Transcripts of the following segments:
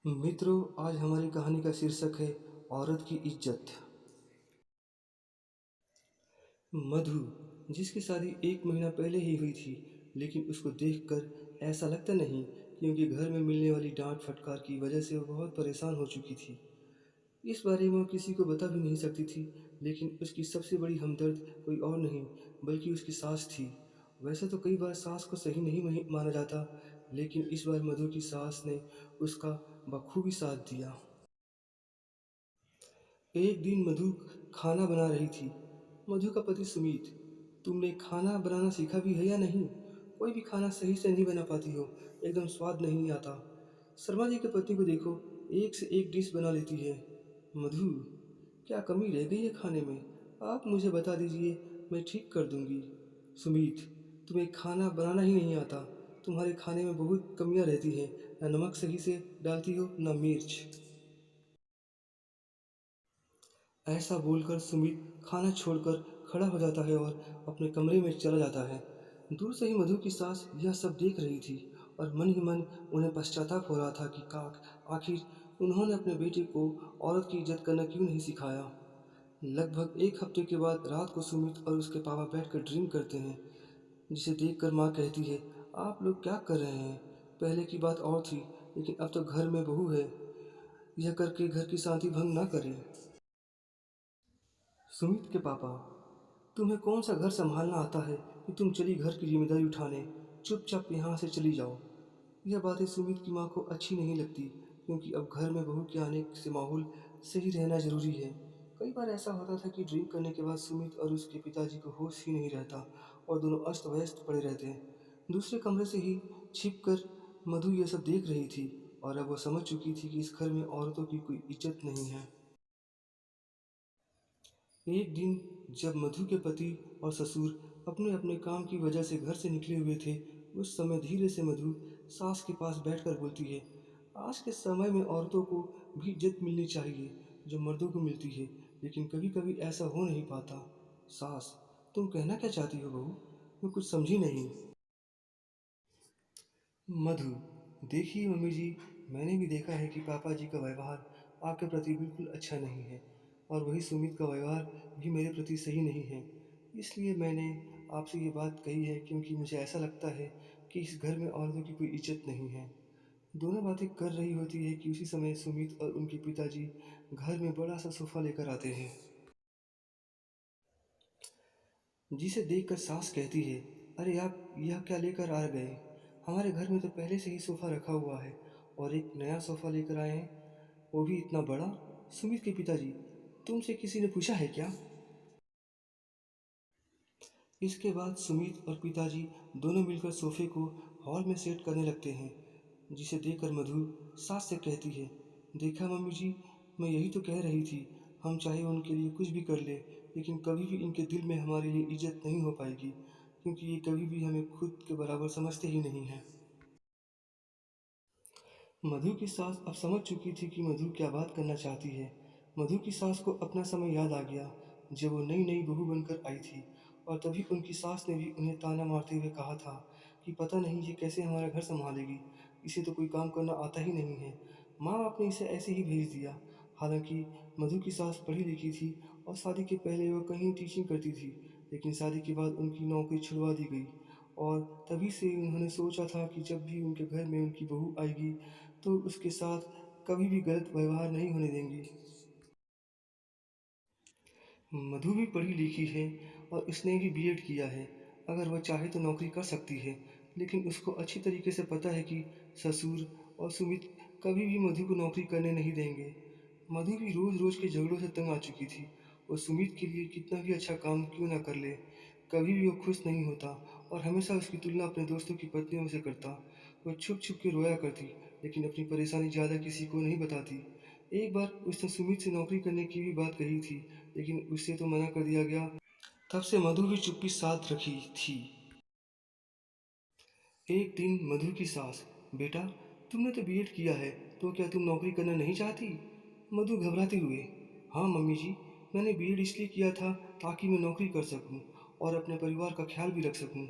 मित्रों, आज हमारी कहानी का शीर्षक है औरत की इज्जत। मधु, जिसकी शादी 1 महीना पहले ही हुई थी, लेकिन उसको देखकर ऐसा लगता नहीं कि उनके घर में मिलने वाली डांट फटकार की वजह से वो बहुत परेशान हो चुकी थी। इस बारे में वो किसी को बता भी नहीं सकती थी, लेकिन उसकी सबसे बड़ी हमदर्द कोई और नहीं बल्कि उसकी सास थी। वैसे तो कई बार सास को सही नहीं माना जाता, लेकिन इस बार मधु की सास ने उसका बखूबी साथ दिया। एक दिन मधु खाना बना रही थी। मधु का पति सुमित, तुमने खाना बनाना सीखा भी है या नहीं? कोई भी खाना सही से नहीं बना पाती हो, एकदम स्वाद नहीं आता। शर्मा जी के पत्नी को देखो, एक से एक डिश बना लेती है। मधु, क्या कमी रह गई है खाने में? आप मुझे बता दीजिए, मैं ठीक कर दूंगी। सुमित, तुम्हें खाना बनाना ही नहीं आता। तुम्हारे खाने में बहुत कमियां रहती हैं, न नमक सही से डालती हो न मिर्च। ऐसा बोलकर सुमित खाना छोड़कर खड़ा हो जाता है और अपने कमरे में चला जाता है। दूर से ही मधु की सास यह सब देख रही थी और मन ही मन उन्हें पश्चाताप हो रहा था कि काक आखिर उन्होंने अपने बेटे को औरत की इज्जत करना क्यों नहीं सिखाया। लगभग एक हफ्ते के बाद रात को सुमित और उसके पापा बैठकर ड्रिंक करते हैं, जिसे देखकर माँ कहती है, आप लोग क्या कर रहे हैं? पहले की बात और थी, लेकिन अब तो घर में बहू है, यह करके घर की शांति भंग ना करें। सुमित के पापा, तुम्हें कौन सा घर संभालना आता है कि तुम चली घर की जिम्मेदारी उठाने? चुपचाप यहाँ से चली जाओ। यह बातें सुमित की माँ को अच्छी नहीं लगती, क्योंकि अब घर में बहू के आने से माहौल सही रहना जरूरी है। कई बार ऐसा होता था कि ड्रिंक करने के बाद सुमित और उसके पिताजी को होश ही नहीं रहता और दोनों अस्त व्यस्त पड़े रहते हैं। दूसरे कमरे से ही छिप कर मधु यह सब देख रही थी और अब वह समझ चुकी थी कि इस घर में औरतों की कोई इज्जत नहीं है। एक दिन जब मधु के पति और ससुर अपने अपने काम की वजह से घर से निकले हुए थे, उस समय धीरे से मधु सास के पास बैठकर बोलती है, आज के समय में औरतों को भी इज्जत मिलनी चाहिए जो मर्दों को मिलती है, लेकिन कभी कभी ऐसा हो नहीं पाता। सास, तुम कहना क्या चाहती हो बहू? मैं कुछ समझी नहीं। मधु, देखिए मम्मी जी, मैंने भी देखा है कि पापा जी का व्यवहार आपके प्रति बिल्कुल अच्छा नहीं है और वही सुमित का व्यवहार भी मेरे प्रति सही नहीं है। इसलिए मैंने आपसे ये बात कही है, क्योंकि मुझे ऐसा लगता है कि इस घर में औरतों की कोई इज्जत नहीं है। दोनों बातें कर रही होती है कि उसी समय सुमित और उनके पिताजी घर में बड़ा सा सोफा लेकर आते हैं, जिसे देखकर सास कहती है, अरे आप यह क्या लेकर आ गए? हमारे घर में तो पहले से ही सोफ़ा रखा हुआ है और एक नया सोफ़ा लेकर आए हैं, वो भी इतना बड़ा। सुमित के पिताजी, तुमसे किसी ने पूछा है क्या? इसके बाद सुमित और पिताजी दोनों मिलकर सोफ़े को हॉल में सेट करने लगते हैं, जिसे देखकर मधु सास से कहती है, देखा मम्मी जी, मैं यही तो कह रही थी, हम चाहे उनके लिए कुछ भी कर ले, लेकिन कभी भी इनके दिल में हमारे लिए इज्जत नहीं हो पाएगी, क्योंकि ये कभी भी हमें खुद के बराबर समझते ही नहीं हैं। मधु की सास अब समझ चुकी थी कि मधु क्या बात करना चाहती है। मधु की सास को अपना समय याद आ गया, जब वो नई नई बहू बनकर आई थी, और तभी उनकी सास ने भी उन्हें ताना मारते हुए कहा था कि पता नहीं ये कैसे हमारा घर संभालेगी, इसे तो कोई काम करना आता ही नहीं है। माँ बाप ने इसे ऐसे ही भेज दिया। हालांकि मधु की सास पढ़ी लिखी थी और शादी के पहले वह कहीं टीचिंग करती थी, लेकिन शादी के बाद उनकी नौकरी छुड़वा दी गई और तभी से उन्होंने सोचा था कि जब भी उनके घर में उनकी बहू आएगी तो उसके साथ कभी भी गलत व्यवहार नहीं होने देंगी। मधु भी पढ़ी लिखी है और उसने भी बीएड किया है। अगर वह चाहे तो नौकरी कर सकती है, लेकिन उसको अच्छी तरीके से पता है कि ससुर और सुमित कभी भी मधु को नौकरी करने नहीं देंगे। मधु भी रोज रोज के झगड़ों से तंग आ चुकी थी। वो सुमित के लिए कितना भी अच्छा काम क्यों ना कर ले, कभी भी वो खुश नहीं होता और हमेशा उसकी तुलना अपने दोस्तों की पत्नियों से करता। वो छुप छुप के रोया करती, लेकिन अपनी परेशानी ज़्यादा किसी को नहीं बताती। एक बार उसने सुमित से नौकरी करने की भी बात कही थी, लेकिन उससे तो मना कर दिया गया। तब से मधु भी चुप्पी साध रखी थी। एक दिन मधु की सास, बेटा, तुमने तो बीएड किया है, तो क्या तुम नौकरी करना नहीं चाहती? मधु घबराते हुए, हाँ मम्मी जी, मैंने बीएड इसलिए किया था ताकि मैं नौकरी कर सकूं और अपने परिवार का ख्याल भी रख सकूं।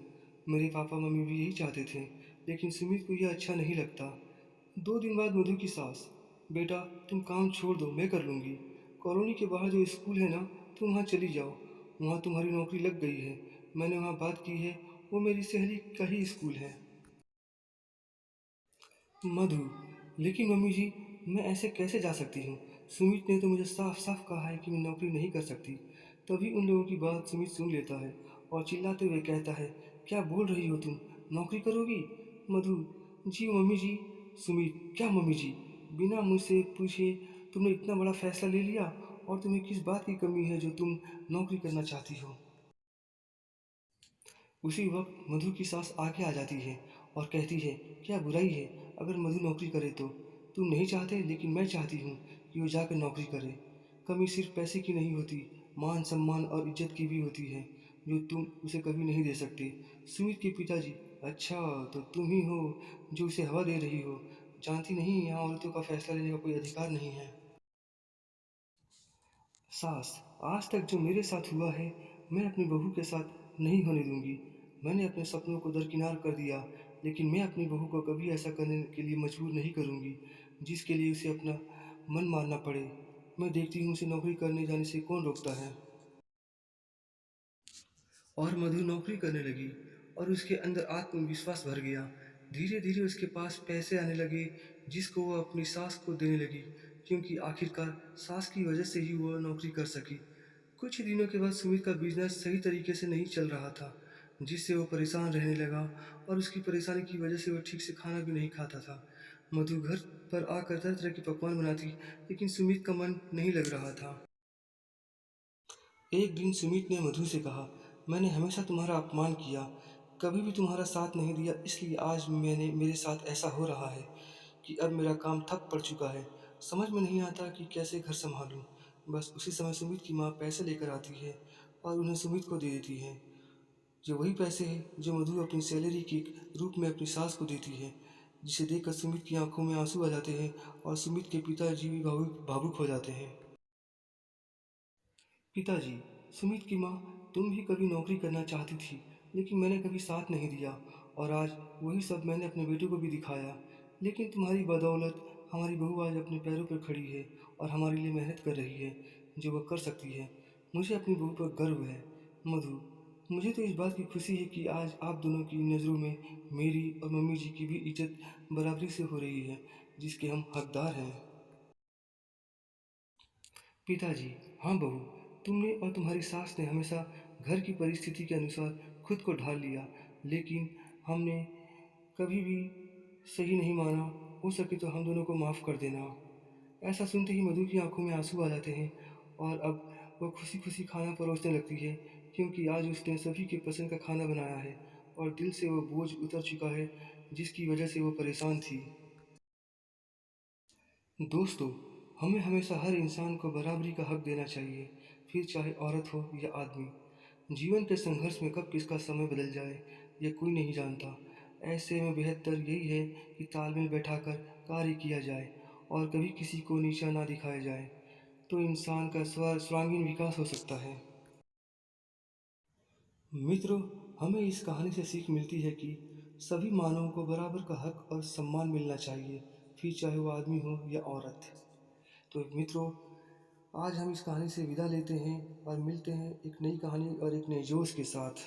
मेरे पापा मम्मी भी यही चाहते थे, लेकिन सुमित को यह अच्छा नहीं लगता। 2 दिन बाद मधु की सास, बेटा, तुम काम छोड़ दो, मैं कर लूँगी। कॉलोनी के बाहर जो स्कूल है ना, तुम वहाँ चली जाओ। वहाँ तुम्हारी नौकरी लग गई है। मैंने वहाँ बात की है, वो मेरी सहेली का ही स्कूल है। मधु, लेकिन मम्मी जी, मैं ऐसे कैसे जा सकती हूँ? सुमित ने तो मुझे साफ साफ कहा है कि मैं नौकरी नहीं कर सकती। तभी उन लोगों की बात सुमित सुन लेता है और चिल्लाते हुए कहता है, क्या बोल रही हो तुम? नौकरी करोगी? मधु, जी मम्मी जी। सुमित, क्या मम्मी जी? बिना मुझसे पूछे तुमने इतना बड़ा फैसला ले लिया, और तुम्हें किस बात की कमी है जो तुम नौकरी करना चाहती हो? उसी वक्त मधु की सास आगे आ जाती है और कहती है, क्या बुराई है अगर मधु नौकरी करे तो? तुम नहीं चाहते, लेकिन मैं चाहती हूँ कि वो जाकर नौकरी करे। कमी सिर्फ पैसे की नहीं होती, मान सम्मान और इज्जत की भी होती है, जो तुम उसे कभी नहीं दे सकते। सुमित के पिताजी, अच्छा, तो तुम ही हो जो उसे हवा दे रही हो। जानती नहीं, यहाँ औरतों का फैसला लेने का कोई अधिकार नहीं है। सास, आज तक जो मेरे साथ हुआ है, मैं अपनी बहू के साथ नहीं होने दूंगी। मैंने अपने सपनों को दरकिनार कर दिया, लेकिन मैं अपनी बहू को कभी ऐसा करने के लिए मजबूर नहीं करूंगी जिसके लिए उसे अपना मन मारना पड़े। मैं देखती हूँ उसे नौकरी करने जाने से कौन रोकता है। और मधु नौकरी करने लगी और उसके अंदर आत्मविश्वास भर गया। धीरे धीरे उसके पास पैसे आने लगे, जिसको वो अपनी सास को देने लगी, क्योंकि आखिरकार सास की वजह से ही वो नौकरी कर सकी। कुछ ही दिनों के बाद सुमित का बिजनेस सही तरीके से नहीं चल रहा था, जिससे वो परेशान रहने लगा, और उसकी परेशानी की वजह से वो ठीक से खाना भी नहीं खाता था। मधु घर पर आकर तरह तरह के पकवान बनाती, लेकिन सुमित का मन नहीं लग रहा था। एक दिन सुमित ने मधु से कहा, मैंने हमेशा तुम्हारा अपमान किया, कभी भी तुम्हारा साथ नहीं दिया, इसलिए आज मेरे साथ ऐसा हो रहा है कि अब मेरा काम ठप पड़ चुका है। समझ में नहीं आता कि कैसे घर संभालूं। बस उसी समय सुमित की माँ पैसे लेकर आती है और उन्हें सुमित को दे देती है, जो वही पैसे हैं जो मधु अपनी सैलरी के रूप में अपनी सास को देती है, जिसे देखकर सुमित की आंखों में आंसू आ जाते हैं और सुमित के पिताजी भी भावुक भावुक हो जाते हैं। पिताजी, सुमित की माँ, तुम भी कभी नौकरी करना चाहती थी, लेकिन मैंने कभी साथ नहीं दिया, और आज वही सब मैंने अपने बेटे को भी दिखाया। लेकिन तुम्हारी बदौलत हमारी बहू आज अपने पैरों पर खड़ी है और हमारे लिए मेहनत कर रही है, जो वह कर सकती है। मुझे अपनी बहू पर गर्व है। मधु, मुझे तो इस बात की खुशी है कि आज आप दोनों की नज़रों में मेरी और मम्मी जी की भी इज्जत बराबरी से हो रही है, जिसके हम हकदार हैं। पिताजी, हाँ बहू, तुमने और तुम्हारी सास ने हमेशा घर की परिस्थिति के अनुसार खुद को ढाल लिया, लेकिन हमने कभी भी सही नहीं माना। हो सके तो हम दोनों को माफ़ कर देना। ऐसा सुनते ही मधु की आंखों में आंसू आ जाते हैं, और अब वह खुशी खुशी खाना परोसने लगती है, क्योंकि आज उसने सभी के पसंद का खाना बनाया है और दिल से वो बोझ उतर चुका है जिसकी वजह से वो परेशान थी। दोस्तों, हमें हमेशा हर इंसान को बराबरी का हक देना चाहिए, फिर चाहे औरत हो या आदमी। जीवन के संघर्ष में कब किसका समय बदल जाए, यह कोई नहीं जानता। ऐसे में बेहतर यही है कि तालमेल बैठाकर कार्य किया जाए और कभी किसी को नीचा ना दिखाया जाए, तो इंसान का सर्वांगीण विकास हो सकता है। मित्रों, हमें इस कहानी से सीख मिलती है कि सभी मानवों को बराबर का हक और सम्मान मिलना चाहिए, फिर चाहे वो आदमी हो या औरत। तो मित्रों, आज हम इस कहानी से विदा लेते हैं और मिलते हैं एक नई कहानी और एक नए जोश के साथ।